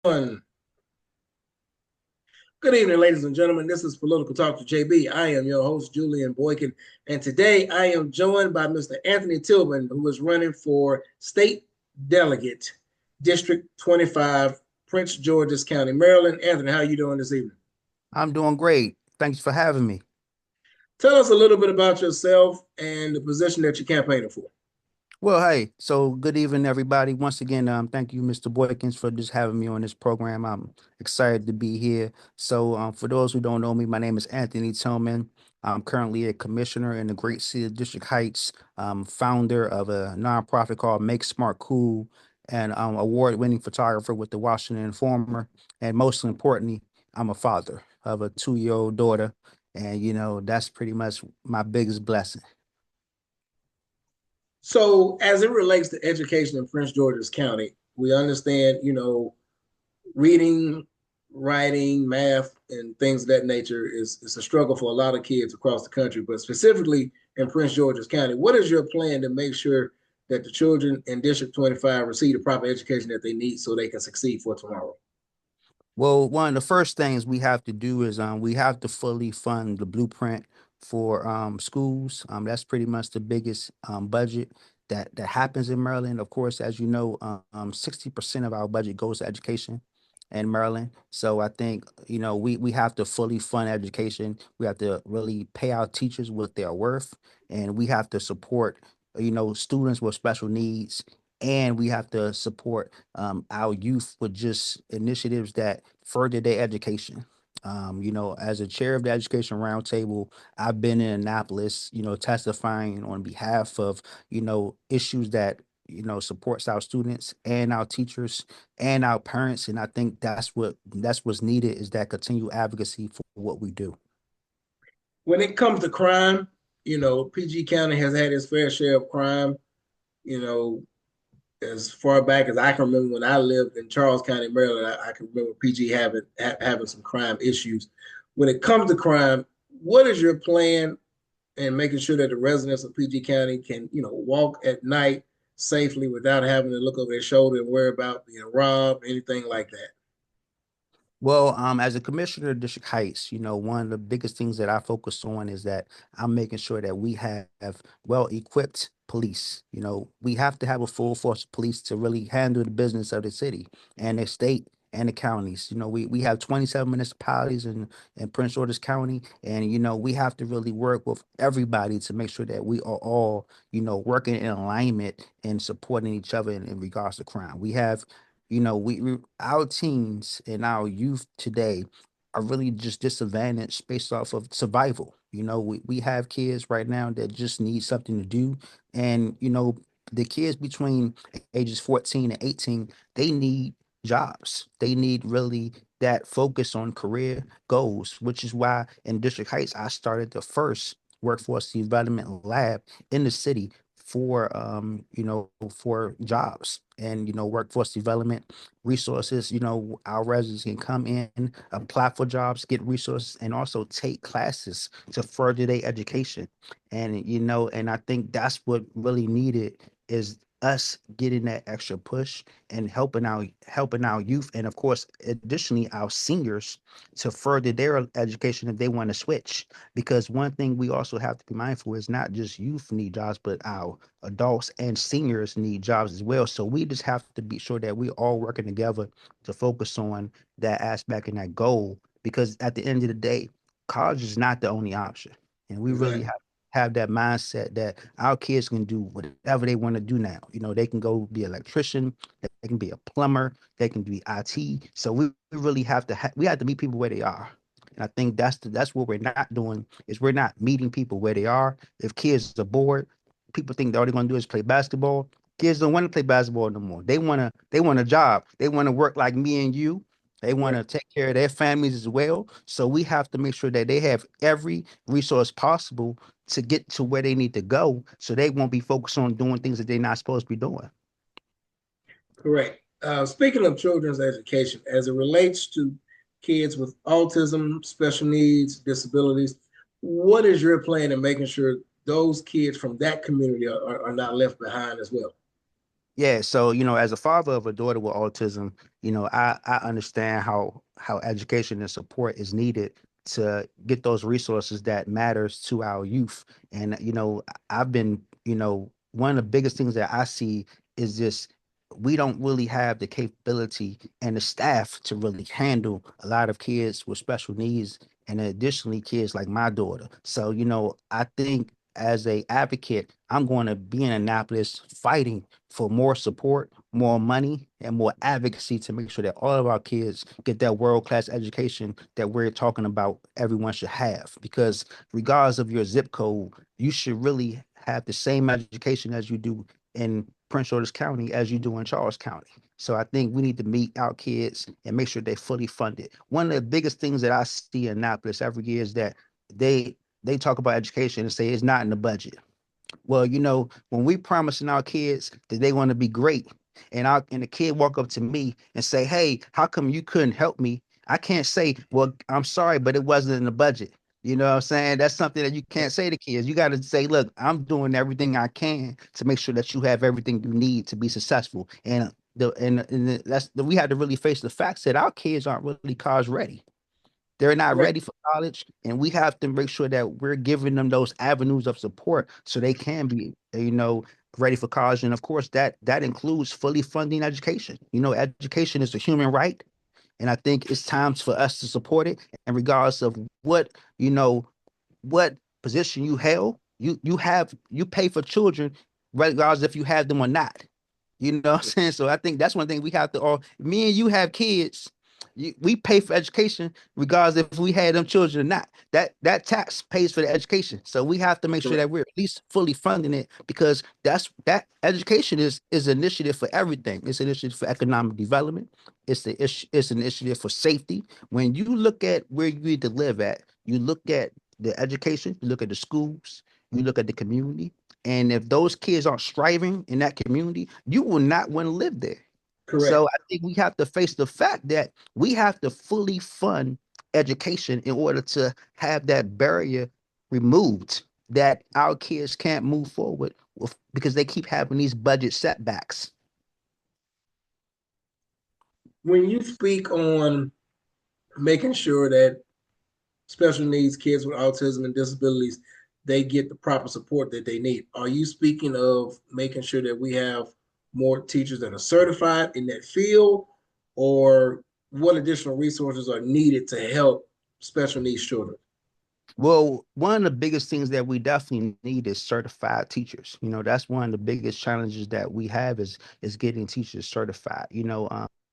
Good evening, ladies and gentlemen. This is Political Talk to JB. I am your host, Julian Boykin, and today I am joined by Mr. Anthony Tilghman, who is running for State Delegate, District 25, Prince George's County, Maryland. Anthony, how are you doing this evening? I'm doing great. Thanks for having me. Tell us a little bit about yourself and the position that you're campaigning for. Well, hey, so good evening, everybody. Once again, thank you, Mr. Boykins, for just having me on this program. I'm excited to be here. For those who don't know me, my name is Anthony Tillman. I'm currently a commissioner in the great city of District Heights, founder of a nonprofit called Make Smart Cool, and award-winning photographer with the Washington Informer. And most importantly, I'm a father of a 2-year-old daughter, and that's pretty much my biggest blessing. So, as it relates to education in Prince George's County, we understand, reading, writing, math, and things of that nature is a struggle for a lot of kids across the country, but specifically in Prince George's County. What is your plan to make sure that the children in District 25 receive the proper education that they need so they can succeed for tomorrow? Well, one of the first things we have to do is we have to fully fund the blueprint for schools. That's pretty much the biggest budget that happens in Maryland. Of course, as you know, 60% of our budget goes to education in Maryland. So I think, we have to fully fund education. We have to really pay our teachers what they're worth, and we have to support, students with special needs, and we have to support our youth with just initiatives that further their education. As a chair of the Education Roundtable, I've been in Annapolis, testifying on behalf of, issues that, supports our students and our teachers and our parents. And I think that's what's needed is that continued advocacy for what we do. When it comes to crime, PG County has had its fair share of crime, you know, as far back as I can remember when I lived in Charles County, Maryland. I can remember PG having some crime issues. When it comes to crime, what is your plan in making sure that the residents of PG County can, walk at night safely without having to look over their shoulder and worry about being robbed, anything like that? Well, as a commissioner of District Heights, one of the biggest things that I focus on is that I'm making sure that we have well-equipped police. We have to have a full force of police to really handle the business of the city and the state and the counties. We have 27 municipalities in Prince George's County, and we have to really work with everybody to make sure that we are all, working in alignment and supporting each other in regards to crime. We have we our teens and our youth today are really just disadvantaged based off of survival. We have kids right now that just need something to do. And, the kids between ages 14 and 18, they need jobs. They need really that focus on career goals, which is why in District Heights, I started the first workforce development lab in the city for jobs and workforce development resources. Our residents can come in, apply for jobs, get resources, and also take classes to further their education. And I think that's what really needed is us getting that extra push and helping our youth, and of course additionally our seniors, to further their education if they want to switch. Because one thing we also have to be mindful is not just youth need jobs, but our adults and seniors need jobs as well. So we just have to be sure that we all working together to focus on that aspect and that goal. Because at the end of the day, college is not the only option, and we really Exactly. have that mindset that our kids can do whatever they want to do now. They can go be an electrician, they can be a plumber, they can be IT. So we really have to we have to meet people where they are. And I think that's what we're not doing is we're not meeting people where they are. If kids are bored, people think that all they're gonna do is play basketball. Kids don't want to play basketball no more. They want a job. They want to work like me and you. They want Right. to take care of their families as well. So we have to make sure that they have every resource possible to get to where they need to go, so they won't be focused on doing things that they're not supposed to be doing. Correct. Speaking of children's education, as it relates to kids with autism, special needs, disabilities, what is your plan in making sure those kids from that community are not left behind as well? Yeah, so as a father of a daughter with autism, I understand how education and support is needed to get those resources that matters to our youth. And I've been, one of the biggest things that I see is just we don't really have the capability and the staff to really handle a lot of kids with special needs, and additionally kids like my daughter. So, I think as a advocate, I'm going to be in Annapolis fighting for more support, more money, and more advocacy to make sure that all of our kids get that world-class education that we're talking about everyone should have. Because regardless of your zip code, you should really have the same education as you do in Prince George's County as you do in Charles County. So I think we need to meet our kids and make sure they're fully funded. One of the biggest things that I see in Annapolis every year is that they they talk about education and say it's not in the budget. Well, when we promising our kids that they want to be great, and the kid walk up to me and say, "Hey, how come you couldn't help me?" I can't say, "Well, I'm sorry, but it wasn't in the budget." You know what I'm saying? That's something that you can't say to kids. You got to say, "Look, I'm doing everything I can to make sure that you have everything you need to be successful." That's we had to really face the facts that our kids aren't really college ready. They're not Right. ready for college, and we have to make sure that we're giving them those avenues of support so they can be, ready for college. And of course, that includes fully funding education. Education is a human right, and I think it's times for us to support it. And regardless of what position you held, you pay for children, regardless if you have them or not. You know what I'm saying? So I think that's one thing we have to all me and you have kids. We pay for education regardless if we had them children or not. That tax pays for the education. So we have to make sure Correct. that we're at least fully funding it because that education is an initiative for everything. It's an initiative for economic development. It's an initiative for safety. When you look at where you need to live at, you look at the education, you look at the schools, you look at the community, and if those kids aren't striving in that community, you will not want to live there. So Correct. I think we have to face the fact that we have to fully fund education in order to have that barrier removed that our kids can't move forward with because they keep having these budget setbacks. When you speak on making sure that special needs kids with autism and disabilities they get the proper support that they need, are you speaking of making sure that we have more teachers that are certified in that field, or what additional resources are needed to help special needs children? Well, one of the biggest things that we definitely need is certified teachers. That's one of the biggest challenges that we have is getting teachers certified.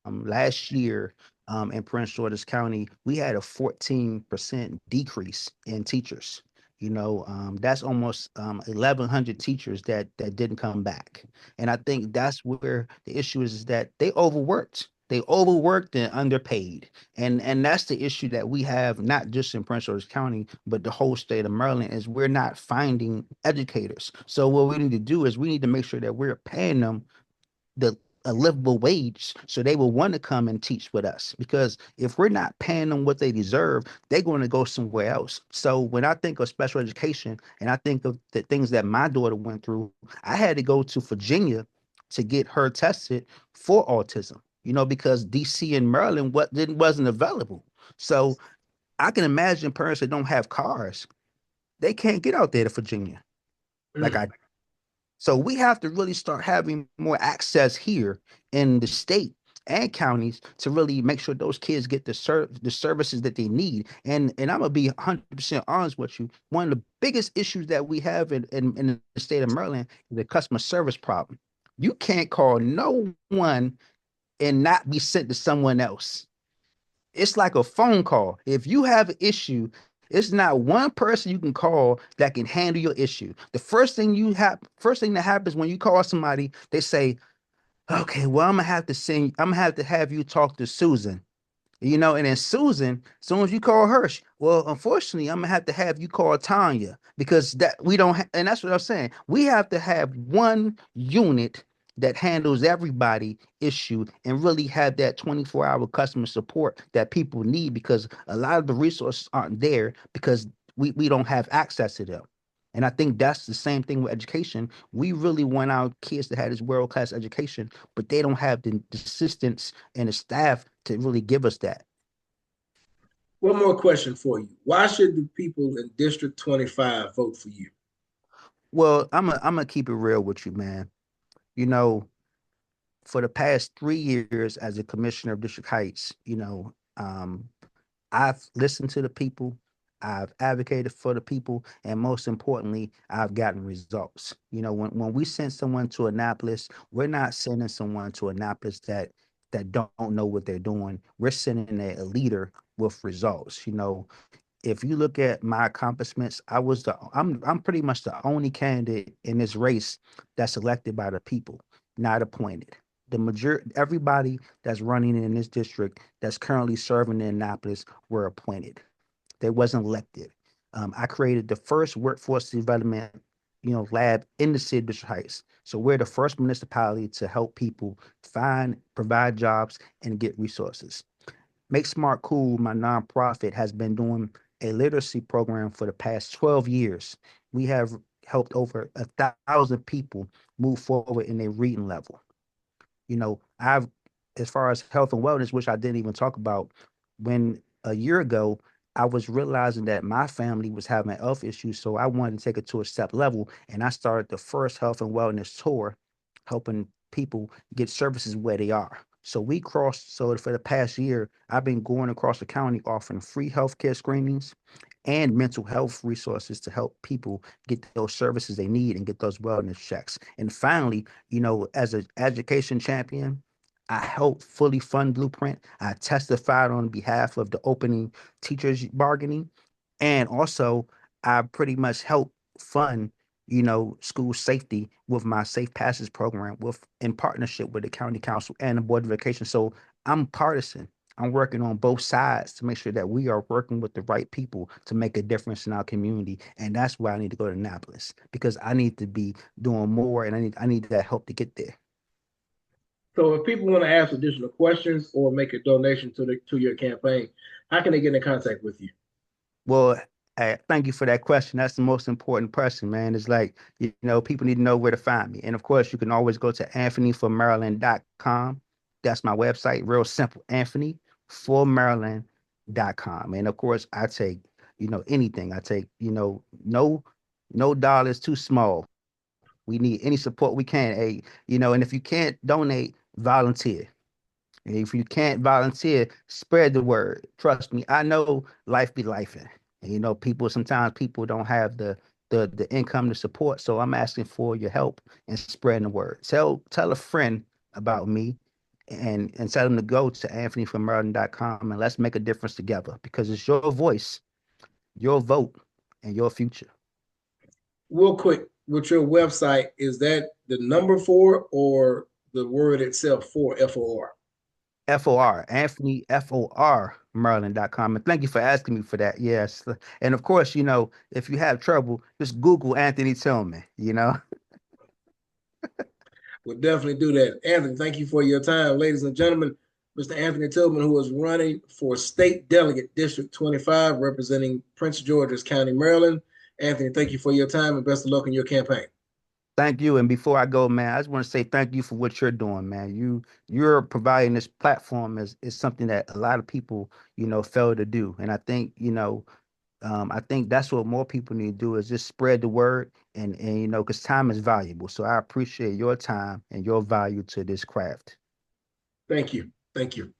Last year, in Prince George's County, we had a 14% decrease in teachers. That's almost 1,100 teachers that didn't come back. And I think that's where the issue is that they overworked. They overworked and underpaid. And that's the issue that we have, not just in Prince George's County, but the whole state of Maryland, is we're not finding educators. So what we need to do is we need to make sure that we're paying them the a livable wage so they will want to come and teach with us, because if we're not paying them what they deserve, they're going to go somewhere else. So when I think of special education and I think of the things that my daughter went through, I had to go to Virginia to get her tested for autism, because DC and Maryland wasn't available. So I can imagine parents that don't have cars, they can't get out there to Virginia like Mm. I. So we have to really start having more access here in the state and counties to really make sure those kids get the services that they need. And I'm gonna be 100% honest with you. One of the biggest issues that we have in the state of Maryland is the customer service problem. You can't call no one and not be sent to someone else. It's like a phone call. If you have an issue, it's not one person you can call that can handle your issue. The first thing that happens when you call somebody, they say, "Okay, well, I'm gonna have to have you talk to Susan." And then Susan, as soon as you call her, well, unfortunately, I'm gonna have you call Tanya, because that we don't, and that's what I'm saying. We have to have one unit that handles everybody issue and really have that 24-hour customer support that people need, because a lot of the resources aren't there because we don't have access to them. And I think that's the same thing with education. We really want our kids to have this world-class education, but they don't have the assistants and the staff to really give us that. One more question for you. Why should the people in District 25 vote for you? Well, I'm gonna keep it real with you, man. You know, for the past 3 years as a commissioner of District Heights, I've listened to the people, I've advocated for the people, and most importantly, I've gotten results. When we send someone to Annapolis, we're not sending someone to Annapolis that don't know what they're doing. We're sending a leader with results. If you look at my accomplishments, I'm pretty much the only candidate in this race that's elected by the people, not appointed. The majority, everybody that's running in this district that's currently serving in Annapolis were appointed. They wasn't elected. I created the first workforce development, lab in the city of District Heights. So we're the first municipality to help people find, provide jobs, and get resources. Make Smart Cool, my nonprofit, has been doing a literacy program for the past 12 years. We have helped over 1,000 people move forward in their reading level. I've, as far as health and wellness, which I didn't even talk about, when a year ago, I was realizing that my family was having health issues. So I wanted to take it to a step level. And I started the first health and wellness tour, helping people get services where they are. So for the past year, I've been going across the county offering free healthcare screenings and mental health resources to help people get those services they need and get those wellness checks. And finally, as an education champion, I helped fully fund Blueprint. I testified on behalf of the opening teachers bargaining. And also, I pretty much helped fund, school safety with my Safe Passage program with in partnership with the county council and the Board of Education. So I'm partisan. I'm working on both sides to make sure that we are working with the right people to make a difference in our community. And that's why I need to go to Annapolis because I need to be doing more and I need that help to get there. So if people want to ask additional questions or make a donation to your campaign, how can they get in contact with you? Well, thank you for that question. That's the most important question, man. It's like, people need to know where to find me. And of course, you can always go to anthonyformaryland.com. That's my website, real simple, anthonyformaryland.com. And of course, I take, anything. I take, no dollar is too small. We need any support we can. Hey, and if you can't donate, volunteer. If you can't volunteer, spread the word. Trust me, I know life be life. And people sometimes people don't have the income to support. So I'm asking for your help and spreading the word. Tell a friend about me and tell them to go to anthonyformerton.com and let's make a difference together because it's your voice, your vote, and your future. Real quick, with your website, is that the number four or the word itself for FOR? FOR, Anthony FOR Maryland.com. And thank you for asking me for that. Yes. And of course, if you have trouble, just Google Anthony Tillman. We'll definitely do that. Anthony, thank you for your time. Ladies and gentlemen, Mr. Anthony Tilghman, who is running for State Delegate District 25, representing Prince George's County, Maryland. Anthony, thank you for your time and best of luck in your campaign. Thank you. And before I go, man, I just want to say thank you for what you're doing, man. You're providing this platform is something that a lot of people, fail to do. And I think that's what more people need to do is just spread the word and because time is valuable. So I appreciate your time and your value to this craft. Thank you. Thank you.